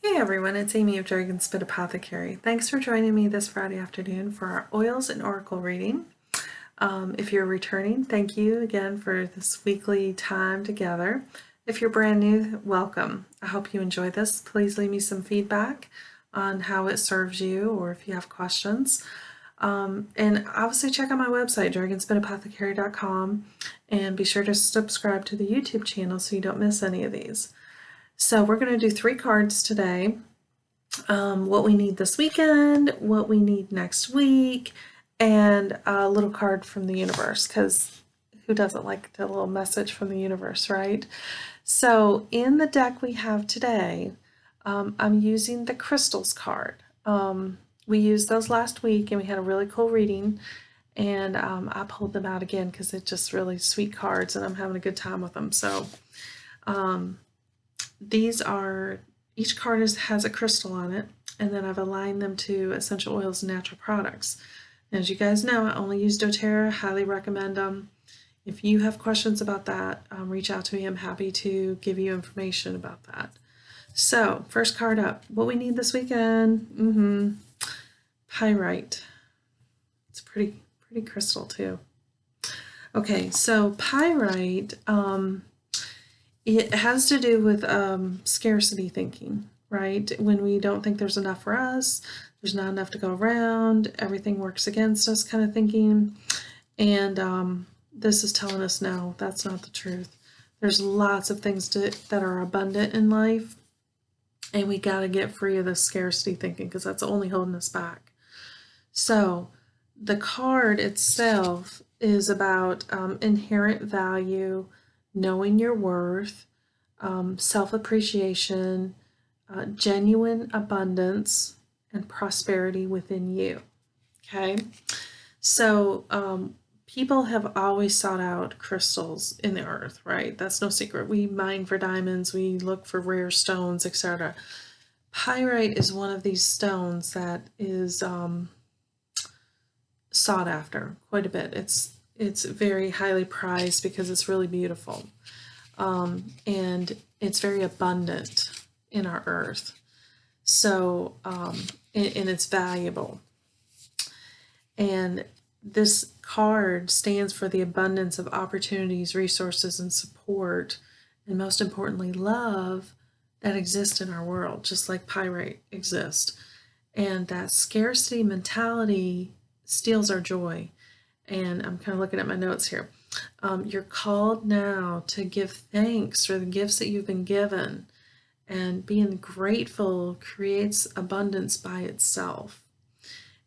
Hey everyone, it's Amy of Dragonspit Apothecary. Thanks for joining me this Friday afternoon for our Oils and Oracle reading. If you're returning, thank you again for this weekly time together. If you're brand new, welcome. I hope you enjoy this. Please leave me some feedback on how it serves you or if you have questions. And obviously check out my website, dragonspitapothecary.com, and be sure to subscribe to the YouTube channel so you don't miss any of these. So we're going to do 3 cards today. What we need this weekend, what we need next week, and a little card from the universe, because who doesn't like a little message from the universe, right? So in the deck we have today, I'm using the crystals card. We used those last week and we had a really cool reading, and I pulled them out again because they're just really sweet cards and I'm having a good time with them. So these are, each card has a crystal on it, and then I've aligned them to essential oils and natural products. As you guys know, I only use doTERRA, highly recommend them. If you have questions about that, reach out to me. I'm happy to give you information about that. So, first card up, what we need this weekend, Pyrite. It's pretty crystal too. Okay, so Pyrite, it has to do with scarcity thinking, right? When we don't think there's enough for us, there's not enough to go around, everything works against us kind of thinking. And this is telling us no, that's not the truth. There's lots of things that are abundant in life, and we got to get free of the scarcity thinking because that's only holding us back. So the card itself is about inherent value, knowing your worth, self-appreciation, genuine abundance, and prosperity within you. Okay, so people have always sought out crystals in the earth, right? That's no secret. We mine for diamonds, we look for rare stones, etc. Pyrite is one of these stones that is sought after quite a bit. It's very highly prized because it's really beautiful, and it's very abundant in our earth. So and it's valuable. And this card stands for the abundance of opportunities, resources, and support, and most importantly, love that exists in our world, just like pyrite exists. And that scarcity mentality steals our joy. And I'm kind of looking at my notes here. You're called now to give thanks for the gifts that you've been given, and being grateful creates abundance by itself.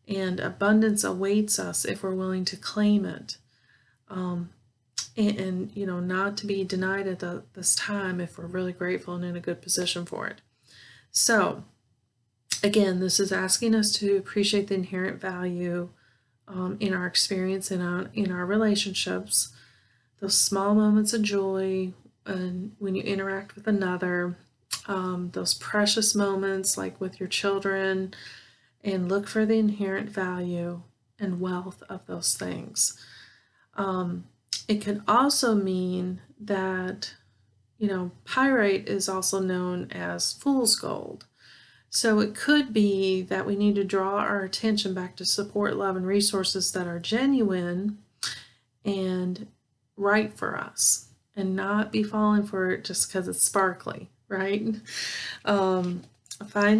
And abundance awaits us if we're willing to claim it. And you know, not to be denied at this time if we're really grateful and in a good position for it. So again, this is asking us to appreciate the inherent value in our experience, in our relationships, those small moments of joy, and when you interact with another, those precious moments like with your children, and look for the inherent value and wealth of those things. It can also mean that, you know, pyrite is also known as fool's gold. So it could be that we need to draw our attention back to support, love, and resources that are genuine and right for us, and not be falling for it just because it's sparkly, right? Find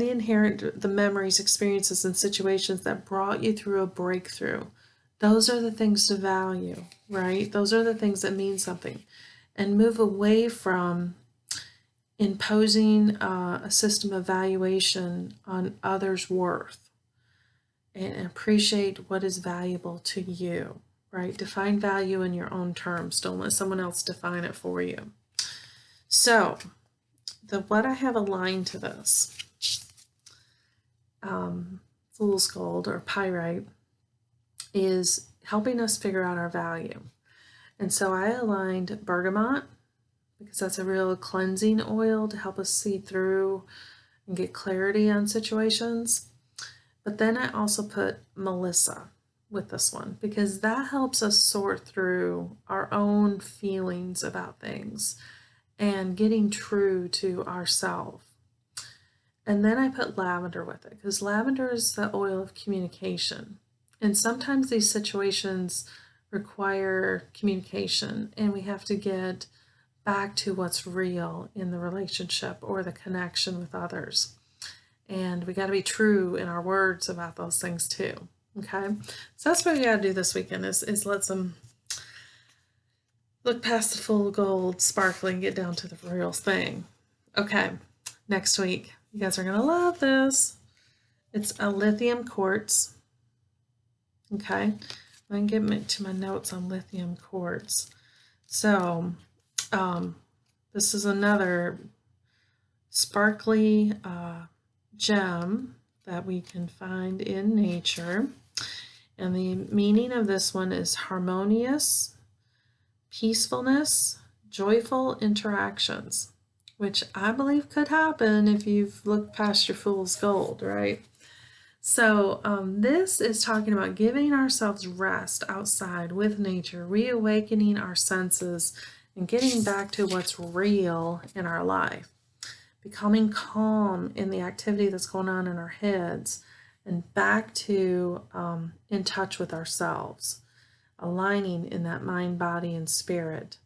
the memories, experiences, and situations that brought you through a breakthrough. Those are the things to value, right? Those are the things that mean something. And move away from imposing a system of valuation on others' worth, and appreciate what is valuable to you, right? Define value in your own terms. Don't let someone else define it for you. So, what I have aligned to this, fool's gold or pyrite, is helping us figure out our value. And so I aligned bergamot because that's a real cleansing oil to help us see through and get clarity on situations. But then I also put Melissa with this one because that helps us sort through our own feelings about things and getting true to ourselves. And then I put lavender with it because lavender is the oil of communication. And sometimes these situations require communication, and we have to get back to what's real in the relationship or the connection with others. And we got to be true in our words about those things too. Okay, so that's what we got to do this weekend is let some look past the full gold sparkling, get down to the real thing. Okay, next week you guys are gonna love this. It's a lithium quartz. Okay, I'm gonna get to my notes on lithium quartz. So this is another sparkly gem that we can find in nature. And the meaning of this one is harmonious, peacefulness, joyful interactions, which I believe could happen if you've looked past your fool's gold, right? So this is talking about giving ourselves rest outside with nature, reawakening our senses, and getting back to what's real in our life, becoming calm in the activity that's going on in our heads, and back to in touch with ourselves, aligning in that mind, body, and spirit.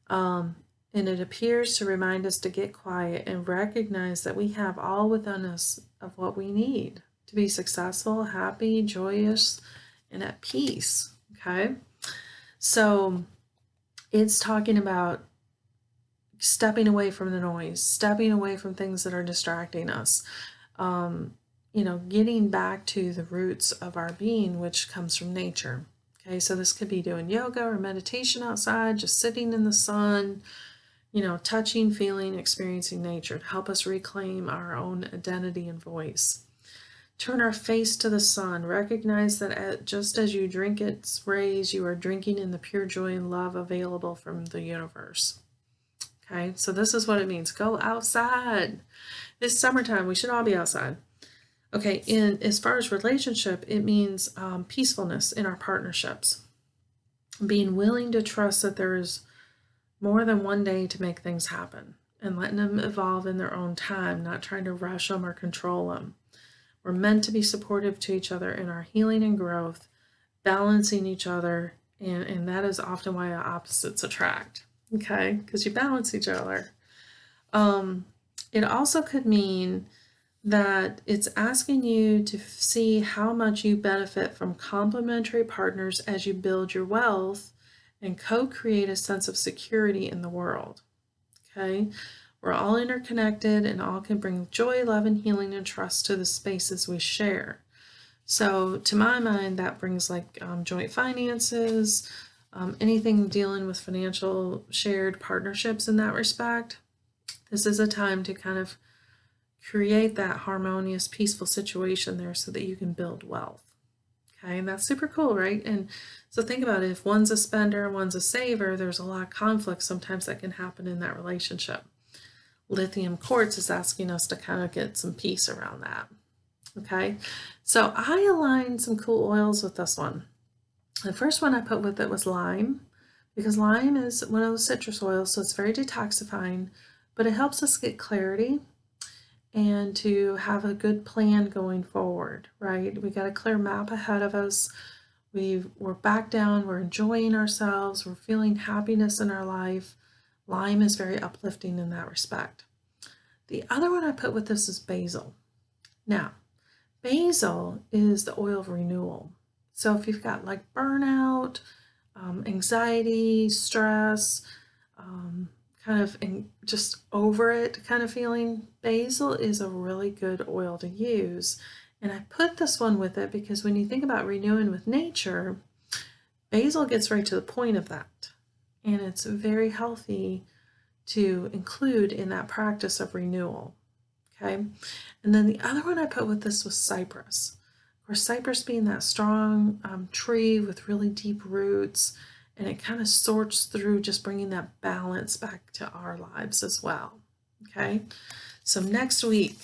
And it appears to remind us to get quiet and recognize that we have all within us of what we need to be successful, happy, joyous, and at peace. Okay, so it's talking about stepping away from the noise, stepping away from things that are distracting us, getting back to the roots of our being, which comes from nature. Okay, so this could be doing yoga or meditation outside, just sitting in the sun, touching, feeling, experiencing nature to help us reclaim our own identity and voice. Turn our face to the sun. Recognize that just as you drink its rays, you are drinking in the pure joy and love available from the universe. Okay, so this is what it means. Go outside. It's summertime. We should all be outside. Okay, as far as relationship, it means peacefulness in our partnerships. Being willing to trust that there is more than one day to make things happen and letting them evolve in their own time, not trying to rush them or control them. We're meant to be supportive to each other in our healing and growth, balancing each other, and that is often why opposites attract, okay? Because you balance each other. It also could mean that it's asking you to see how much you benefit from complementary partners as you build your wealth and co-create a sense of security in the world, okay? We're all interconnected and all can bring joy, love, and healing and trust to the spaces we share. So to my mind, that brings like joint finances, anything dealing with financial shared partnerships in that respect. This is a time to kind of create that harmonious, peaceful situation there so that you can build wealth. Okay, and that's super cool, right? And so think about it, if one's a spender and one's a saver, there's a lot of conflict sometimes that can happen in that relationship. Lithium quartz is asking us to kind of get some peace around that. Okay, so I aligned some cool oils with this one. The first one I put with it was lime, because lime is one of those citrus oils, so it's very detoxifying, but it helps us get clarity and to have a good plan going forward, right? We got a clear map ahead of us. We're back down, we're enjoying ourselves, we're feeling happiness in our life. Lime is very uplifting in that respect. The other one I put with this is basil. Now, basil is the oil of renewal. So if you've got like burnout, anxiety, stress, kind of just over it kind of feeling, basil is a really good oil to use. And I put this one with it because when you think about renewing with nature, basil gets right to the point of that. And it's very healthy to include in that practice of renewal. Okay. And then the other one I put with this was cypress. Of course, cypress being that strong tree with really deep roots, and it kind of sorts through just bringing that balance back to our lives as well. Okay, so next week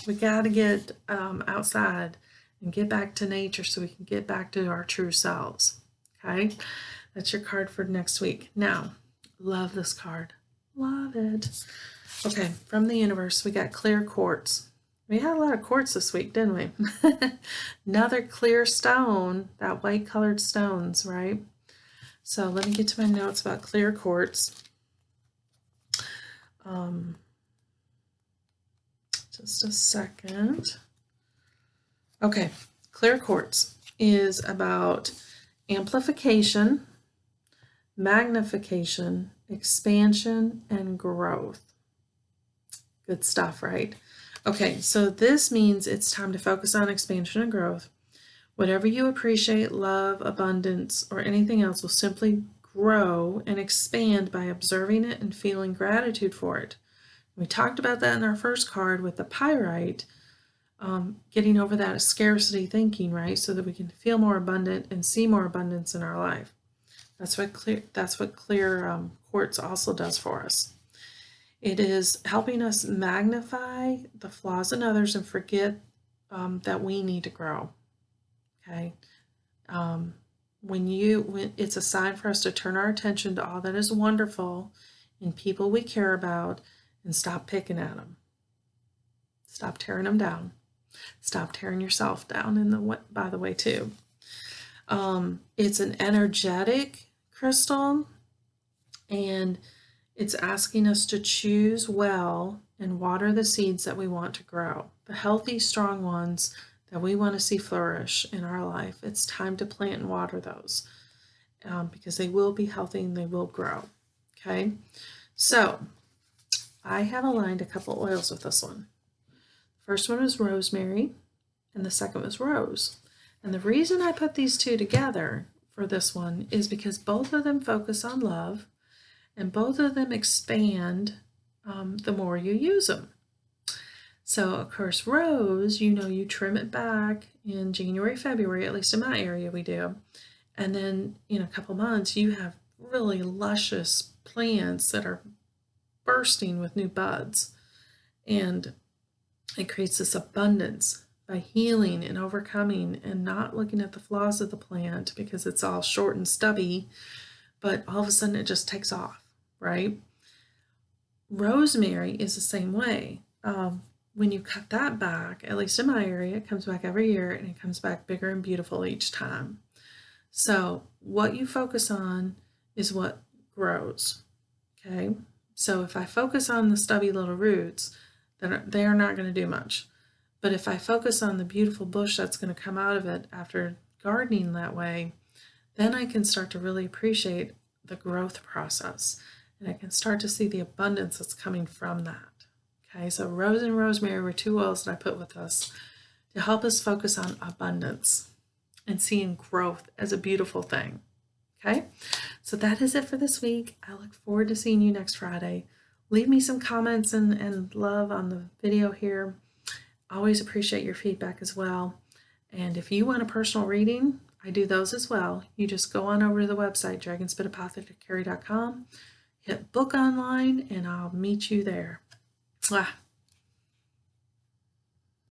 we got to get outside and get back to nature so we can get back to our true selves. Okay, that's your card for next week. Now, love this card. Love it. Okay, from the universe, we got clear quartz. We had a lot of quartz this week, didn't we? Another clear stone, that white colored stones, right? So let me get to my notes about clear quartz. Just a second. Okay, clear quartz is about amplification, magnification, expansion, and growth. Good stuff, right? Okay, so this means it's time to focus on expansion and growth. Whatever you appreciate, love, abundance, or anything else will simply grow and expand by observing it and feeling gratitude for it. We talked about that in our first card with the Pyrite, getting over that scarcity thinking, right? So that we can feel more abundant and see more abundance in our life. That's what clear quartz also does for us. It is helping us magnify the flaws in others and forget that we need to grow. Okay. When it's a sign for us to turn our attention to all that is wonderful in people we care about and stop picking at them. Stop tearing them down. Stop tearing yourself down by the way too. It's an energetic crystal, and it's asking us to choose well and water the seeds that we want to grow, the healthy, strong ones that we want to see flourish in our life. It's time to plant and water those because they will be healthy and they will grow. Okay, so I have aligned a couple oils with this one. First one was rosemary, and the second was rose. And the reason I put these two together for this one is because both of them focus on love, and both of them expand the more you use them. So, of course, rose, you trim it back in January, February, at least in my area we do. And then in a couple months, you have really luscious plants that are bursting with new buds. And it creates this abundance by healing and overcoming and not looking at the flaws of the plant because it's all short and stubby, but all of a sudden it just takes off, right? Rosemary is the same way. When you cut that back, at least in my area, it comes back every year and it comes back bigger and beautiful each time. So what you focus on is what grows, okay? So if I focus on the stubby little roots, then they're not going to do much. But if I focus on the beautiful bush that's going to come out of it after gardening that way, then I can start to really appreciate the growth process. And I can start to see the abundance that's coming from that. Okay, so rose and rosemary were two oils that I put with us to help us focus on abundance and seeing growth as a beautiful thing. Okay, so that is it for this week. I look forward to seeing you next Friday. Leave me some comments and love on the video here. Always appreciate your feedback as well. And if you want a personal reading, I do those as well. You just go on over to the website, dragonspitapothecary.com, hit book online, and I'll meet you there. Mwah.